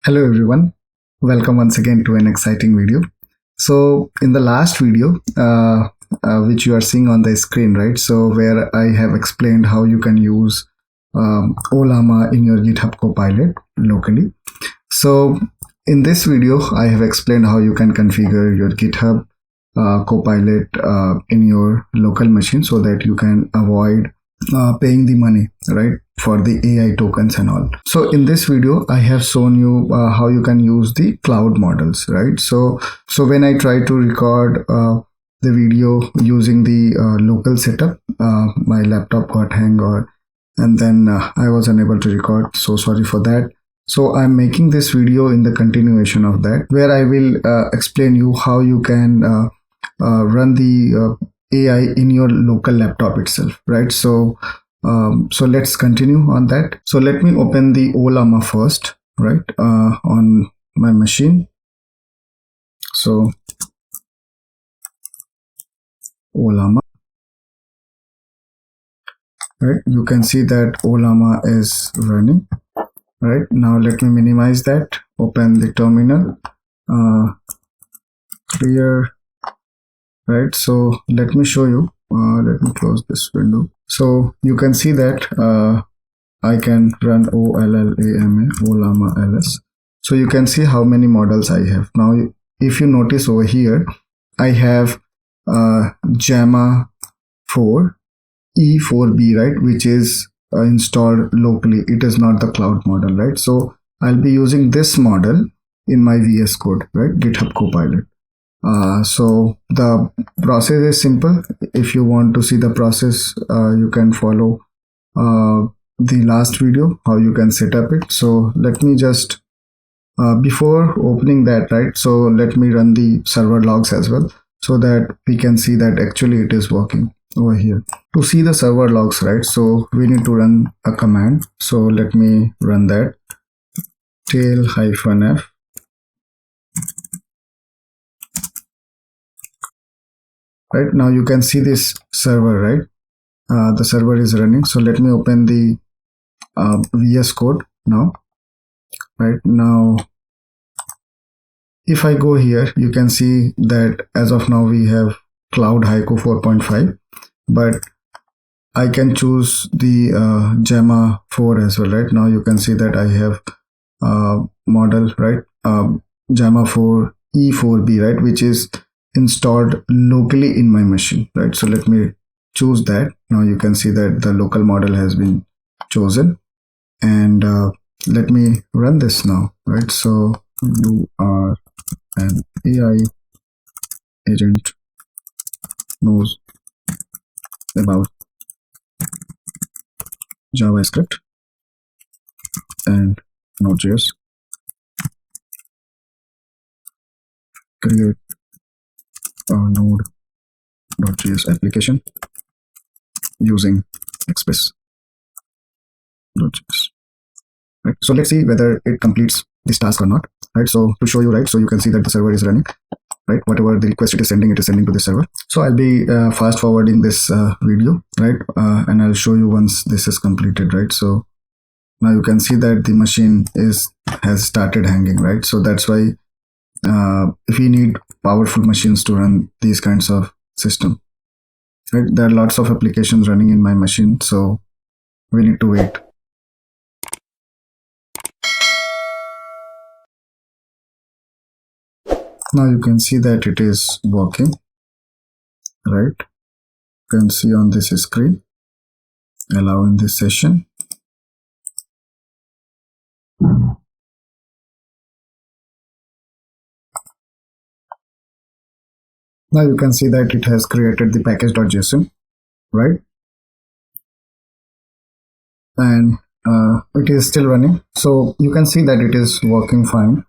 Hello everyone, welcome once again to an exciting video. So in the last video, which you are seeing on the screen, right? So where I have explained how you can use Ollama in your GitHub Copilot locally. So in this video, I have explained how you can configure your GitHub Copilot in your local machine so that you can avoid paying the money, right, for the AI tokens and all. So in this video I have shown you how you can use the cloud models, right? So when I try to record the video using the local setup, my laptop got hang and then I was unable to record, so sorry for that. So I'm making this video in the continuation of that, where I will explain you how you can run the AI in your local laptop itself, right? So let's continue on that. So let me open the Ollama first, right, on my machine. So Ollama, right? You can see that Ollama is running. Right, now let me minimize that, open the terminal, clear. Right, so let me show you, let me close this window. So you can see that I can run Ollama ls. So you can see how many models I have. Now if you notice over here, I have JAMA 4 E4B, right, which is installed locally. It is not the cloud model, right? So I'll be using this model in my VS Code, right, GitHub Copilot. So the process is simple. If you want to see the process, you can follow the last video, how you can set up it. So let me just, before opening that, right, so let me run the server logs as well, so that we can see that actually it is working over here. To see the server logs, right, so we need to run a command. So let me run that, tail-f. Right, now you can see this server, right? The server is running. So let me open the VS Code now. Right, now if I go here, you can see that as of now we have Cloud Haiku 4.5, but I can choose the JAMA 4 as well. Right, now you can see that I have model, right, JAMA 4 E4B, right, which is installed locally in my machine, right? So let me choose that. Now you can see that the local model has been chosen, and let me run this now, right? So you are an AI agent, knows about JavaScript and Node.js, create a Node.js application using Express.js. Right, so let's see whether it completes this task or not. Right, so to show you, right, so you can see that the server is running, right? Whatever the request it is sending to this server. So I'll be fast forwarding this video, right, and I'll show you once this is completed, right? So now you can see that the machine has started hanging, right? So that's why if we need powerful machines to run these kinds of system, right, there are lots of applications running in my machine, so we need to wait. Now you can see that it is working, right? You can see on this screen, allow in this session. Now you can see that it has created the package.json, right? And it is still running. So you can see that it is working fine.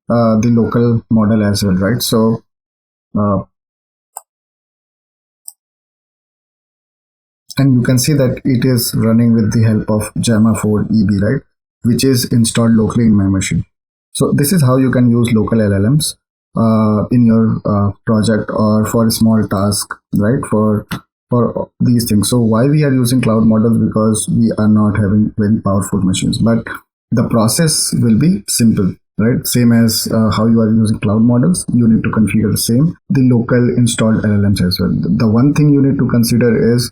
The local model as well, right? So and you can see that it is running with the help of JAMA 4 EB, right, which is installed locally in my machine. So this is how you can use local LLMs in your project or for a small task, right, for these things. So why we are using cloud models? Because we are not having very powerful machines, but the process will be simple. right? Same as how you are using cloud models, you need to configure the same, the local installed LLMs as well. The one thing you need to consider is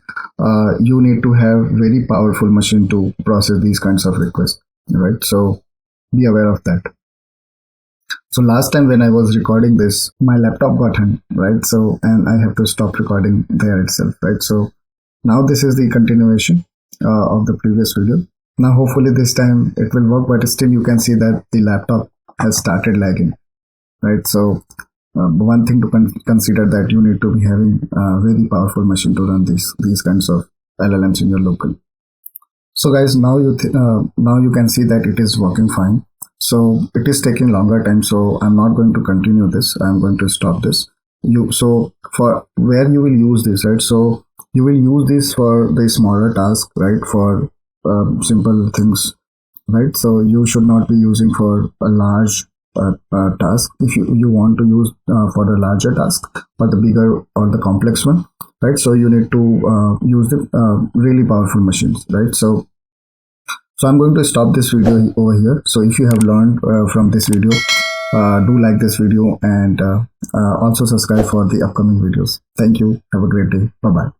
you need to have very powerful machine to process these kinds of requests, right? So be aware of that. So last time when I was recording this, my laptop got hung, right? So, and I have to stop recording there itself, right? So now this is the continuation of the previous video. Now hopefully this time it will work, but still you can see that the laptop has started lagging, right? So one thing to consider that you need to be having a very powerful machine to run these kinds of LLMs in your local. So guys, now you can see that it is working fine. So it is taking longer time, so I'm not going to continue this. I'm going to stop this. So for where you will use this, right? So you will use this for the smaller task, right? For simple things, right? So you should not be using for a large task. If you want to use for the larger task or the bigger or the complex one, right? So you need to use the really powerful machines, right? So I'm going to stop this video over here. So if you have learned from this video, do like this video and also subscribe for the upcoming videos. Thank you. Have a great day. Bye bye.